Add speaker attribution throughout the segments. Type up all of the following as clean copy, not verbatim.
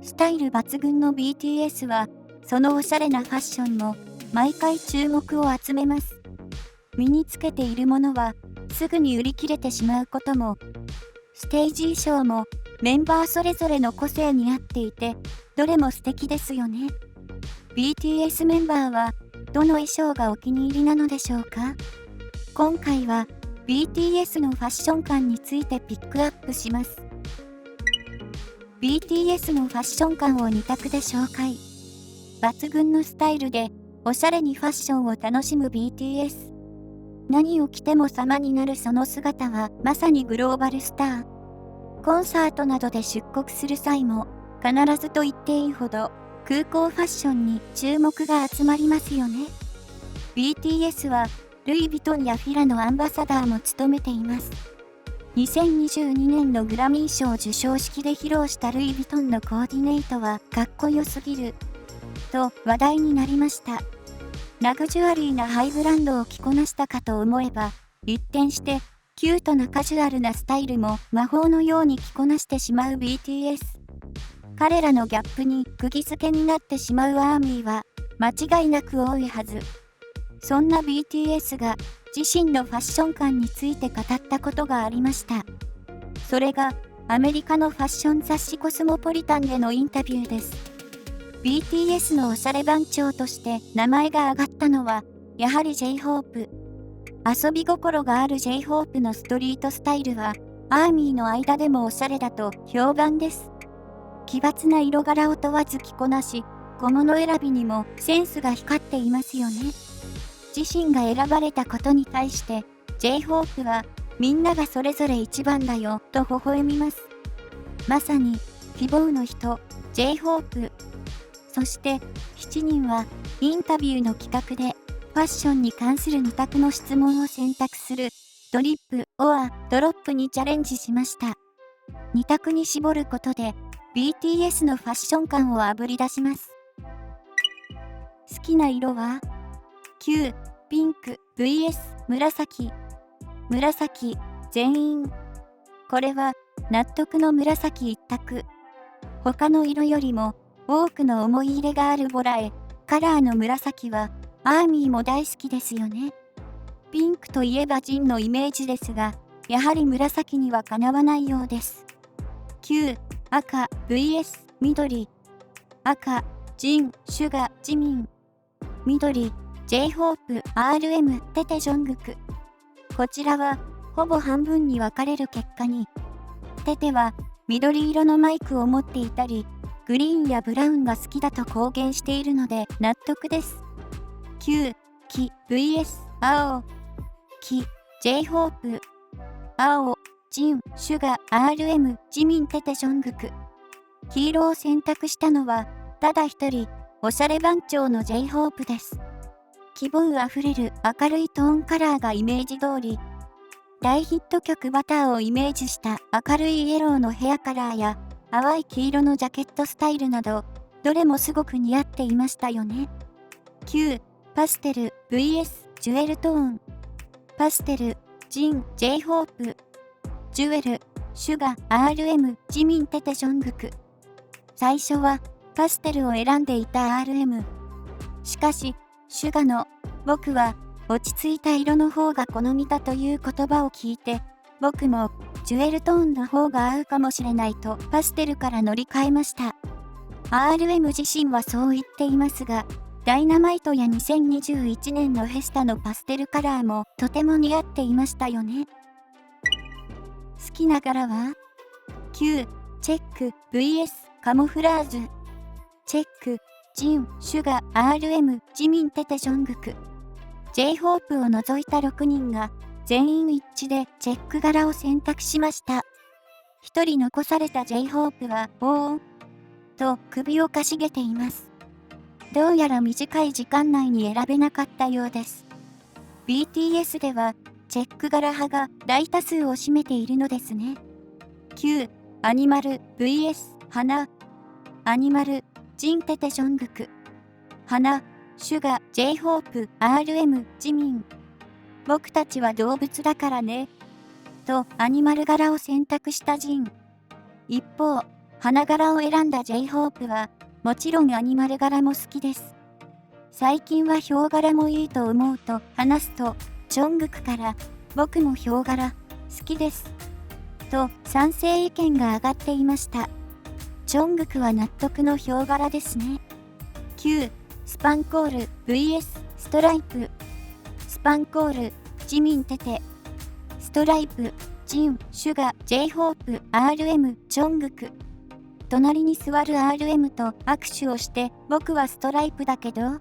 Speaker 1: スタイル抜群の BTS は、そのおしゃれなファッションも毎回注目を集めます。身につけているものはすぐに売り切れてしまうことも、ステージ衣装もメンバーそれぞれの個性に合っていて、どれも素敵ですよね。BTS メンバーはどの衣装がお気に入りなのでしょうか？今回は BTS のファッション感についてピックアップします。BTS のファッション感を2択で紹介。抜群のスタイルでおしゃれにファッションを楽しむ BTS。何を着ても様になるその姿はまさにグローバルスター。コンサートなどで出国する際も必ずと言っていいほど空港ファッションに注目が集まりますよね。BTS はルイ・ヴィトンやフィラのアンバサダーも務めています。2022年のグラミー賞授賞式で披露したルイ・ヴィトンのコーディネートはかっこよすぎると話題になりました。ラグジュアリーなハイブランドを着こなしたかと思えば、一転してキュートなカジュアルなスタイルも魔法のように着こなしてしまう BTS。彼らのギャップに釘付けになってしまうアーミーは間違いなく多いはず。そんな BTS が自身のファッション感について語ったことがありました。それがアメリカのファッション雑誌コスモポリタンでのインタビューです。BTS のおしゃれ番長として名前が挙がったのはやはり J-HOPE。遊び心がある J-HOPE のストリートスタイルはアーミーの間でもおしゃれだと評判です。奇抜な色柄を問わず着こなし、小物選びにもセンスが光っていますよね。自身が選ばれたことに対して J-HOPE はみんながそれぞれ一番だよと微笑みます。まさに希望の人 J-HOPE。そして7人はインタビューの企画でファッションに関する2択の質問を選択するドリップ・オア・ドロップにチャレンジしました。2択に絞ることで BTS のファッション感をあぶり出します。好きな色は Q、ピンク、VS、紫。紫、全員。これは納得の紫一択。他の色よりも多くの思い入れがあるボラへ、カラーの紫はアーミーも大好きですよね。ピンクといえばジンのイメージですが、やはり紫にはかなわないようです。Q、赤、VS、緑。赤、ジン、シュガ、ジミン。緑、J-HOPE、RM、テテジョングク。こちらはほぼ半分に分かれる結果に。テテは緑色のマイクを持っていたり、グリーンやブラウンが好きだと公言しているので納得です。Q、黄、VS、青。黄、J-HOPE。青、ジン、シュガ、RM、ジミン、テテジョングク。黄色を選択したのは、ただ一人、おしゃれ番長の J-HOPE です。希望あふれる明るいトーンカラーがイメージ通り、大ヒット曲バターをイメージした明るいイエローのヘアカラーや淡い黄色のジャケットスタイルなど、どれもすごく似合っていましたよね。Q、パステル、VS、ジュエルトーン。パステル、ジン、J-HOPE。ジュエル、シュガ、RM、ジミン、テテジョングク。最初はパステルを選んでいた RM。しかし、シュガの僕は落ち着いた色の方が好みだという言葉を聞いて、僕もジュエルトーンの方が合うかもしれないとパステルから乗り換えました。RM 自身はそう言っていますが、ダイナマイトや2021年のフェスタのパステルカラーもとても似合っていましたよね。好きな柄は Q、チェック、VS、カモフラージュ。チェック、ジン、シュガ、RM、ジミン、テテジョングク。J-HOPE を除いた6人が全員一致でチェック柄を選択しました。一人残された J-HOPE はおーと首をかしげています。どうやら短い時間内に選べなかったようです。BTS ではチェック柄派が大多数を占めているのですね。Q、アニマル、VS、花。アニマル、ジン、テテジョングク。花、シュガ、J-HOPE、RM、ジミン。僕たちは動物だからね。とアニマル柄を選択したジン。一方、花柄を選んだ J-HOPE は、もちろんアニマル柄も好きです。最近はヒョウ柄もいいと思うと話すと、ジョングクから、僕もヒョウ柄、好きです。と賛成意見が上がっていました。ジョングクは納得のヒョウ柄ですね。9、スパンコール vs ストライプ。スパンコール、ジミンテテ。ストライプ、ジン、シュガ、J-HOPE、RM、ジョングク。隣に座る RM と握手をして、僕はストライプだけど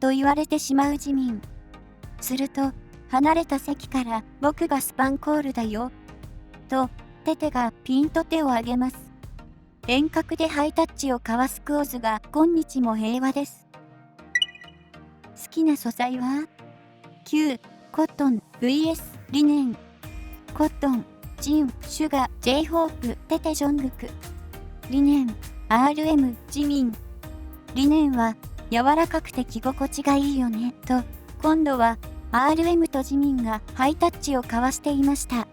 Speaker 1: と言われてしまうジミン。すると、離れた席から僕がスパンコールだよ。と、テテがピンと手を挙げます。遠隔でハイタッチを交わす構図が今日も平和です。好きな素材は ?9、コットン vs リネン。コットン、ジン、シュガ、J-HOPE、テテジョングク。リネン、RM、ジミン。リネンは柔らかくて着心地がいいよね、と、今度は RM とジミンがハイタッチを交わしていました。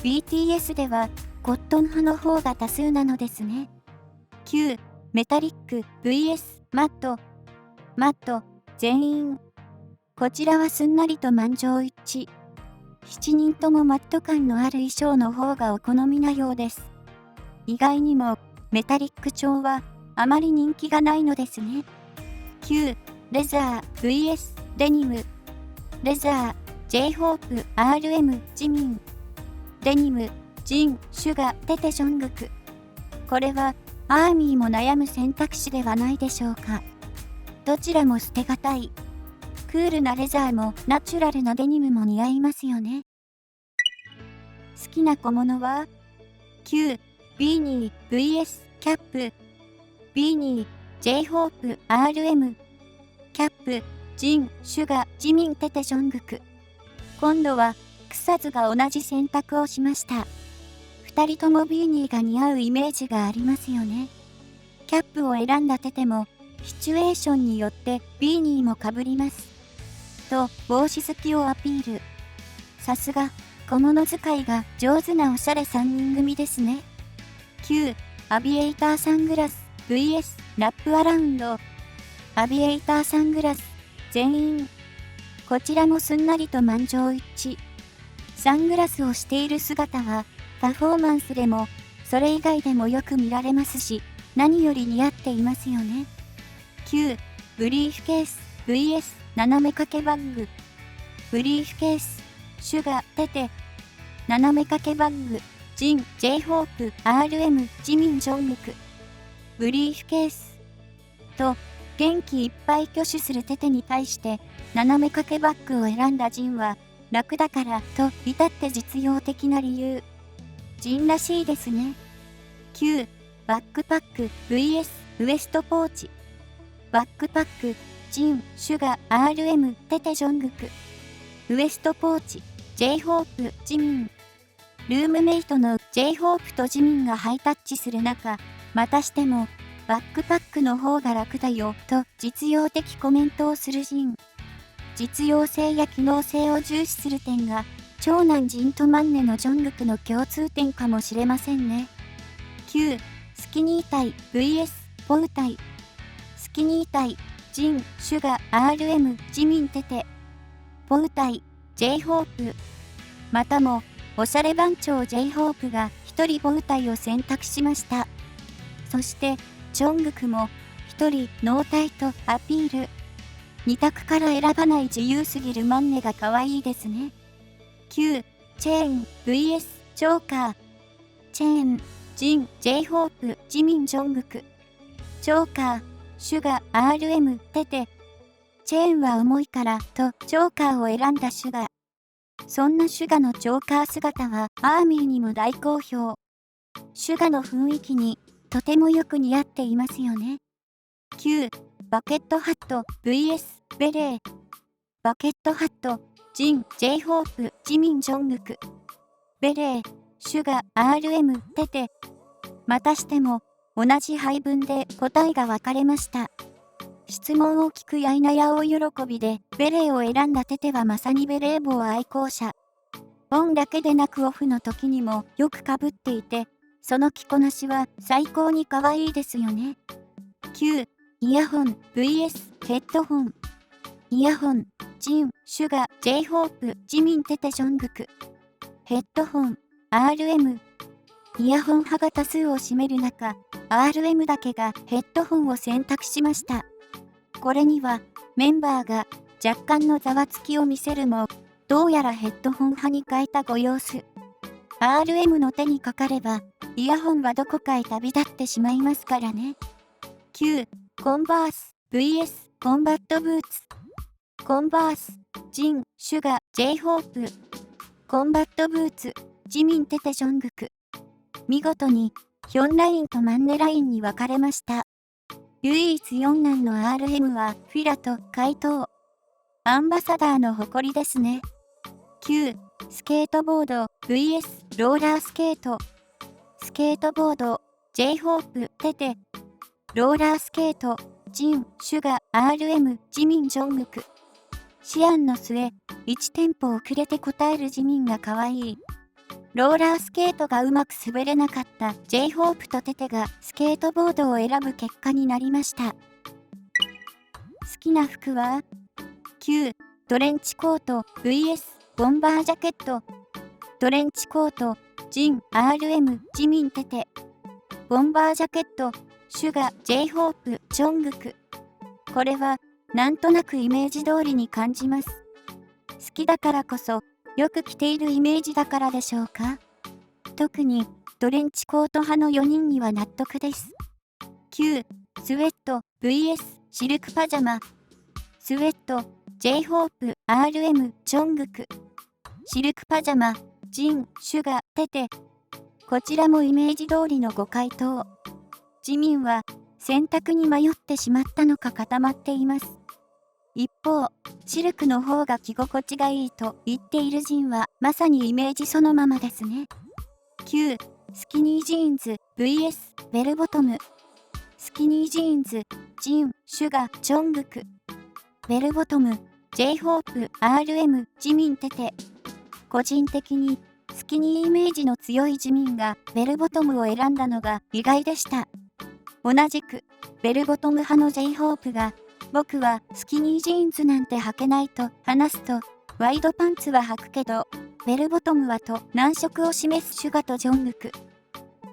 Speaker 1: BTS ではコットン派の方が多数なのですね。9、メタリック vs マット。マット、全員。こちらはすんなりと満場一致。7人ともマット感のある衣装の方がお好みなようです。意外にもメタリック調はあまり人気がないのですね。9、レザー vs デニム。レザー、J-HOPE、RM、ジミン。デニム、ジン、シュガ、テテジョングク。これはアーミーも悩む選択肢ではないでしょうか。どちらも捨てがたい。クールなレザーもナチュラルなデニムも似合いますよね。好きな小物は ?9、ビーニー vs キャップ。ビーニー、J-HOPE、RM。キャップ、ジン、シュガ、ジミンテテジョングク。今度は草津が同じ選択をしました。2人ともビーニーが似合うイメージがありますよね。キャップを選んだテテもシチュエーションによってビーニーもかぶります。と帽子好きをアピール。さすが小物使いが上手なおしゃれ3人組ですね。9、アビエイターサングラス vs ラップアラウンド。アビエイターサングラス全員。こちらもすんなりと満場一致。サングラスをしている姿はパフォーマンスでもそれ以外でもよく見られますし、何より似合っていますよね。9、ブリーフケース vs 斜め掛けバッグ。ブリーフケース、シュガ、テテ。斜め掛けバッグ、ジン、J-HOPE、RM、ジミン・ジョングク。ブリーフケース。と、元気いっぱい挙手するテテに対して、斜め掛けバッグを選んだジンは、楽だからと至って実用的な理由。ジンらしいですね。9、バックパック vs ウエストポーチ。バックパック、ジン、シュガ、RM、テテジョングク。ウエストポーチ、J-HOPE、ジミン。ルームメイトの J-HOPE とジミンがハイタッチする中、またしても、バックパックの方が楽だよ、と実用的コメントをするジン。実用性や機能性を重視する点が、長男ジンとマンネのジョングクの共通点かもしれませんね。9、スキニータイ vs ポウタイ。スキニータイ、ジン、シュガ、RM、ジミンテテ。ポウタイ、J-HOPE。またも、おしゃれ番長 J-HOPE が一人ポウタイを選択しました。そして、ジョングクも一人ノータイとアピール。二択から選ばない自由すぎるマンネが可愛いですね。9、チェーン vs ジョーカー。チェーン、ジン、J-HOPE、ジミン・ジョングク。ジョーカー、シュガ、RM、テテ。チェーンは重いからとジョーカーを選んだシュガ。そんなシュガのジョーカー姿はアーミーにも大好評。シュガの雰囲気にとてもよく似合っていますよね。9、バケットハット vs ベレー。バケットハット、ジン、J-HOPE、ジミン・ジョングク。ベレー、シュガ、RM、テテ。またしても同じ配分で答えが分かれました。質問を聞くやいなや大喜びでベレーを選んだテテはまさにベレー帽愛好者。オンだけでなくオフの時にもよくかぶっていて、その着こなしは最高に可愛いですよね。9、イヤホン vs ヘッドホン。イヤホン、ジン、シュガ、J-HOPE、ジミンテテジョングク。ヘッドホン、RM。イヤホン派が多数を占める中、RM だけがヘッドホンを選択しました。これにはメンバーが若干のざわつきを見せるも、どうやらヘッドホン派に変えたご様子。RM の手にかかれば、イヤホンはどこかへ旅立ってしまいますからね。9、コンバース vs コンバットブーツ。コンバース、ジン、シュガ、J-HOPE。コンバットブーツ、ジミンテテジョングク。見事に、ヒョンラインとマンネラインに分かれました。唯一四男の RM はフィラと回答。アンバサダーの誇りですね。9、スケートボード vs ローラースケート。スケートボード、J-HOPE、テテ。ローラースケート、ジン、シュガ、RM、ジミンジョングク。思案の末、1テンポ遅れて答えるジミンが可愛い。ローラースケートがうまく滑れなかった J-HOPE とテテがスケートボードを選ぶ結果になりました。好きな服は ?9、トレンチコート vs ボンバージャケット。トレンチコート、ジン、RM、ジミンテテ。ボンバージャケット、シュガ、J-HOPE、ジョングク。これは、なんとなくイメージ通りに感じます。好きだからこそ、よく着ているイメージだからでしょうか。特に、トレンチコート派の4人には納得です。9、スウェット vs シルクパジャマ。スウェット、J-HOPE、RM、ジョングク。シルクパジャマ、ジン、シュガ、テテ。こちらもイメージ通りのご回答。ジミンは選択に迷ってしまったのか固まっています。一方、シルクの方が着心地がいいと言っているジンはまさにイメージそのままですね。9、スキニージーンズ vs ベルボトム。スキニージーンズ、ジン、シュガ、ジョングク。ベルボトム、J-HOPE、RM、ジミンテテ。個人的にスキニーイメージの強いジミンがベルボトムを選んだのが意外でした。同じくベルボトム派の J-HOPE が僕はスキニージーンズなんて履けないと話すと、ワイドパンツは履くけどベルボトムはと難色を示すシュガとジョングク。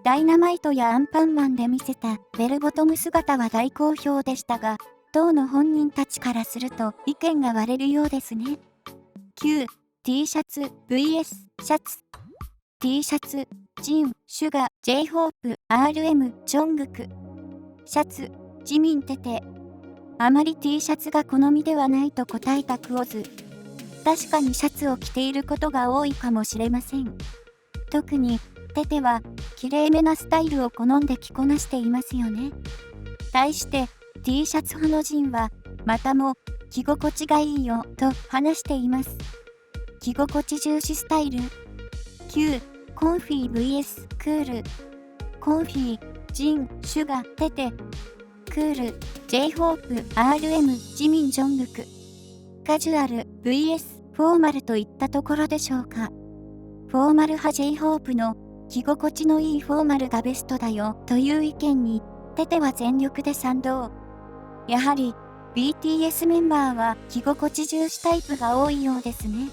Speaker 1: ダイナマイトやアンパンマンで見せたベルボトム姿は大好評でしたが、当の本人たちからすると意見が割れるようですね。9、T シャツ vs シャツ。T シャツ、ジン、シュガ、J-HOPE、RM、ジョングク。シャツ、ジミンテテ。あまり T シャツが好みではないと答えたクオズ。確かにシャツを着ていることが多いかもしれません。特に、テテは、きれいめなスタイルを好んで着こなしていますよね。対して、T シャツ派のジンは、またも、着心地がいいよ、と話しています。着心地重視スタイル。9、コンフィー vs クール。コンフィー、ジン、シュガ、テテ。クール、J-HOPE、RM、ジミンジョングク。カジュアル vs フォーマルといったところでしょうか。フォーマル派 J-HOPE の着心地のいいフォーマルがベストだよという意見に、テテは全力で賛同。やはり BTS メンバーは着心地重視タイプが多いようですね。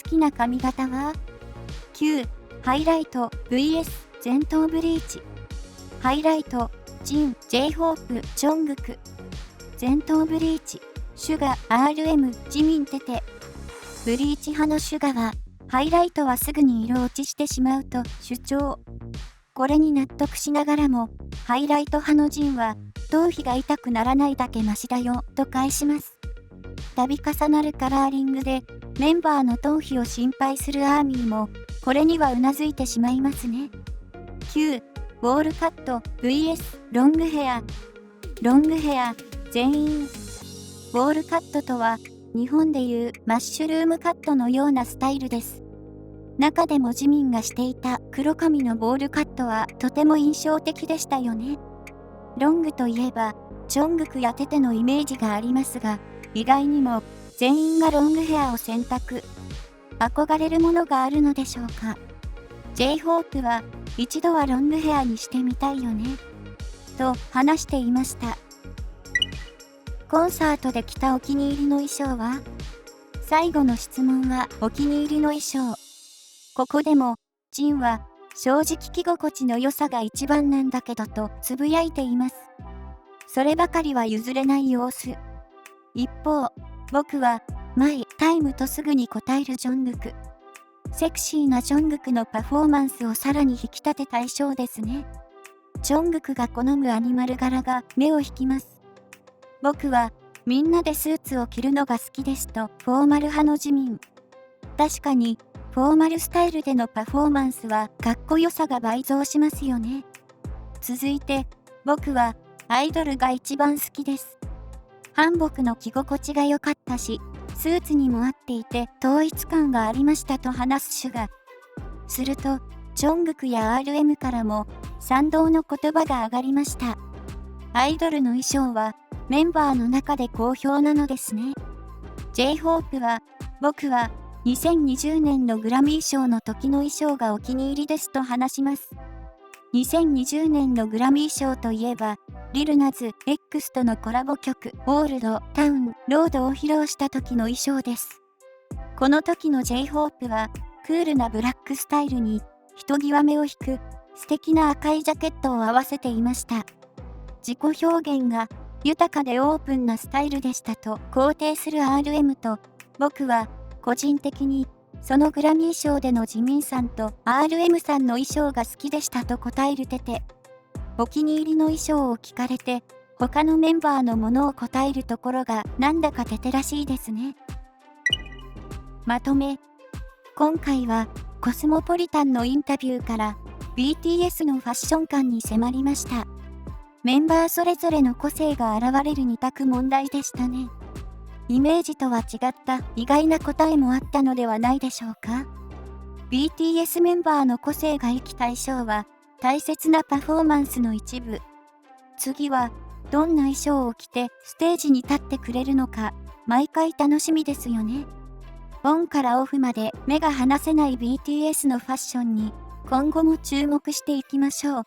Speaker 1: 好きな髪型は ?9、ハイライト vs 前頭ブリーチ。ハイライト、ジン、J-HOPE、ジョングク。前頭ブリーチ、シュガ、RM、ジミンテテ。ブリーチ派のシュガは、ハイライトはすぐに色落ちしてしまうと主張。これに納得しながらも、ハイライト派のジンは、頭皮が痛くならないだけマシだよ、と返します。度重なるカラーリングで、メンバーの頭皮を心配するアーミーも、これにはうなずいてしまいますね。9、ウォールカット vs ロングヘア。ロングヘア、全員。ウォールカットとは、日本でいうマッシュルームカットのようなスタイルです。中でもジミンがしていた黒髪のボールカットはとても印象的でしたよね。ロングといえば、ジョングクやテテのイメージがありますが、意外にも全員がロングヘアを選択。憧れるものがあるのでしょうか。J-HOPE は一度はロングヘアにしてみたいよね、と話していました。コンサートで着たお気に入りの衣装は？最後の質問はお気に入りの衣装。ここでも、ジンは正直着心地の良さが一番なんだけどとつぶやいています。そればかりは譲れない様子。一方、僕はマイタイムとすぐに答えるジョングク。セクシーなジョングクのパフォーマンスをさらに引き立てた衣装ですね。ジョングクが好むアニマル柄が目を引きます。僕はみんなでスーツを着るのが好きですとフォーマル派の自民。確かにフォーマルスタイルでのパフォーマンスはかっこよさが倍増しますよね。続いて僕はアイドルが一番好きです。韓服の着心地が良かったし、スーツにも合っていて統一感がありましたと話すシュガ。すると、ジョングクや RM からも賛同の言葉が上がりました。アイドルの衣装はメンバーの中で好評なのですね。J-HOPE は、僕は2020年のグラミー賞の時の衣装がお気に入りですと話します。2020年のグラミー賞といえば、リルナズ X とのコラボ曲オールドタウンロードを披露した時の衣装です。この時の J-HOPE はクールなブラックスタイルに人際目を引く素敵な赤いジャケットを合わせていました。自己表現が豊かでオープンなスタイルでしたと肯定する RM と、僕は個人的にそのグラミー賞でのジミンさんと RM さんの衣装が好きでしたと答えるテテ。お気に入りの衣装を聞かれて、他のメンバーのものを答えるところがなんだかテテらしいですね。まとめ。今回はコスモポリタンのインタビューから BTS のファッション感に迫りました。メンバーそれぞれの個性が現れる2択問題でしたね。イメージとは違った意外な答えもあったのではないでしょうか。BTS メンバーの個性が生きた衣装は大切なパフォーマンスの一部。次はどんな衣装を着てステージに立ってくれるのか、毎回楽しみですよね。オンからオフまで目が離せない BTS のファッションに今後も注目していきましょう。